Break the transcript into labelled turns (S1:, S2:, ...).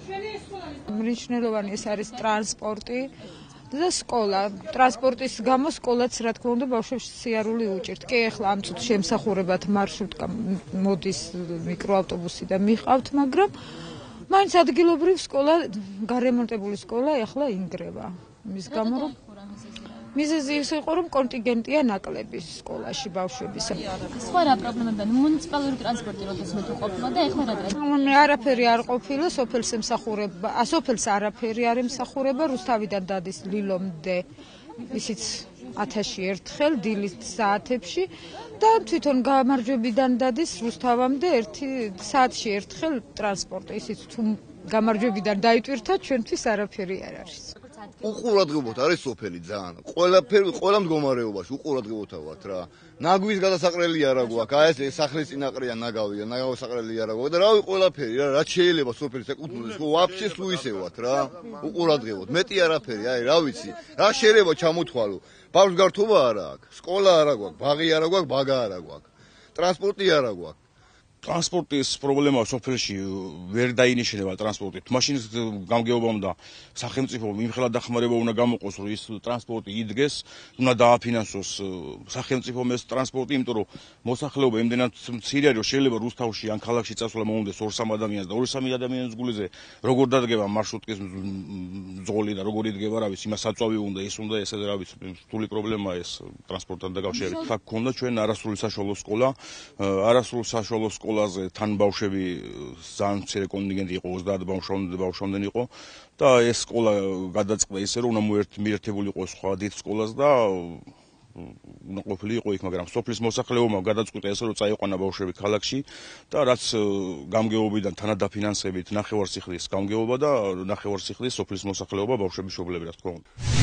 S1: მნიშვნელოვანი ეს არის ტრანსპორტი და სკოლა. ტრანსპორტის გამო სკოლაც რა თქმა უნდა ბავშვებს სიარული უჭირთ. კი ახლა ამ წუთში ემსახურებათ მარშრუტკა მოდის მიკროავტობუსი და მიყავთ, მაგრამ მაინც ადგილობრივ სკოლა, გარემონტებული სკოლა ახლა ინგრევა. მის გამო რომ მიზეზი ის იყო რომ კონტინგენტია ნაკლები სკოლაში ბავშვების.
S2: სხვა რა პრობლემებია? მუნიციპალური ტრანსპორტი როდეს მეტი ყოფილა და ეხლა რა
S1: მე არაფერი არ ყოფილა, სოფელს ემსახურება, სოფელს არაფერი არ ემსახურება, რუსთავიდან დადის ლილომდე, ისიც 1000-ში ერთხელ დილის საათებში და თვითონ გამარჯვებიდან დადის რუსთავამდე 1 საათში ერთხელ ტრანსპორტი, ისიც თუ გამარჯვებიდან დაიტვირთა, ჩვენთვის არაფერი არ არის.
S3: უყურადღებოთ არის სოფელი ძალიან. ყველა მდგომარეობაში უყურადღებოთავთ რა. ნაგვის გადასაყრელი არა გვაქვს. ეს სახლის წინაყრია ნაგავია, ნაგავის საყრელი არა გვაქვს და რავი ყველაფერი რა, რაც შეიძლება სოფელს ეკუთვნოდეს, ხო ვაფშე სუისევათ რა. უყურადღებოთ. მეტი არაფერი, რა ვიცი. რა შეიძლება ჩამოთვალო. ბავშვს გართობა არა აქვს, სკოლა არა გვაქვს, ბაღი არა გვაქვს, ბაგა არა გვაქვს. ტრანსპორტი არა გვაქვს.
S4: ტრანსპორტის პრობლემა სოფელში ვერ დაინიშნება ტრანსპორტით. მაშინის გამგეობამ და სახელმწიფო იმხელა დახმარება უნდა გამოყოს, რომ ის ტრანსპორტი იდგეს, უნდა დააფინანსოს სახელმწიფომ ეს ტრანსპორტი, იმიტომ რომ მოსახლეობა იმდენად მცირე არის, რომ შეიძლება რუსთავში ან ქალაქში წასვლა მომუნდეს 2-3 ადამიანს და 2-3 ადამიანის გულზე როგორ დადგება მარშრუტკის მძღოლი და როგორ იდგება, რა ვიცი, იმას საწვავი უნდა, ის უნდა, ესე რა ვიცი, რთული პრობლემაა ეს ტრანსპორტთან დაკავშირებით. აქ გქონდა ჩვენ არასრული საშუალო სკოლა, არასრულ საშუალო სკოლაზე თან ბავშვები ძალიან მცირე კონტინგენტი იყო, 30 ბავშვამდენ იყო და ეს სკოლა გადაწყდა ისე რომ უნდა მიერთებული იყო სხვა დიდ სკოლას და უნდა ყოფილიყო იქ, მაგრამ სოფლის მოსახლეობამ გადაწყვიტა ესე რომ წაიყვანა ბავშვები ქალაქში და რაც გამგეობიდან თანადაფინანსებით ნახევარსიხლის გამგეობა და ნახევარსიხლის სოფლის მოსახლეობა ბავშვების მშობლები რა თქმა უნდა.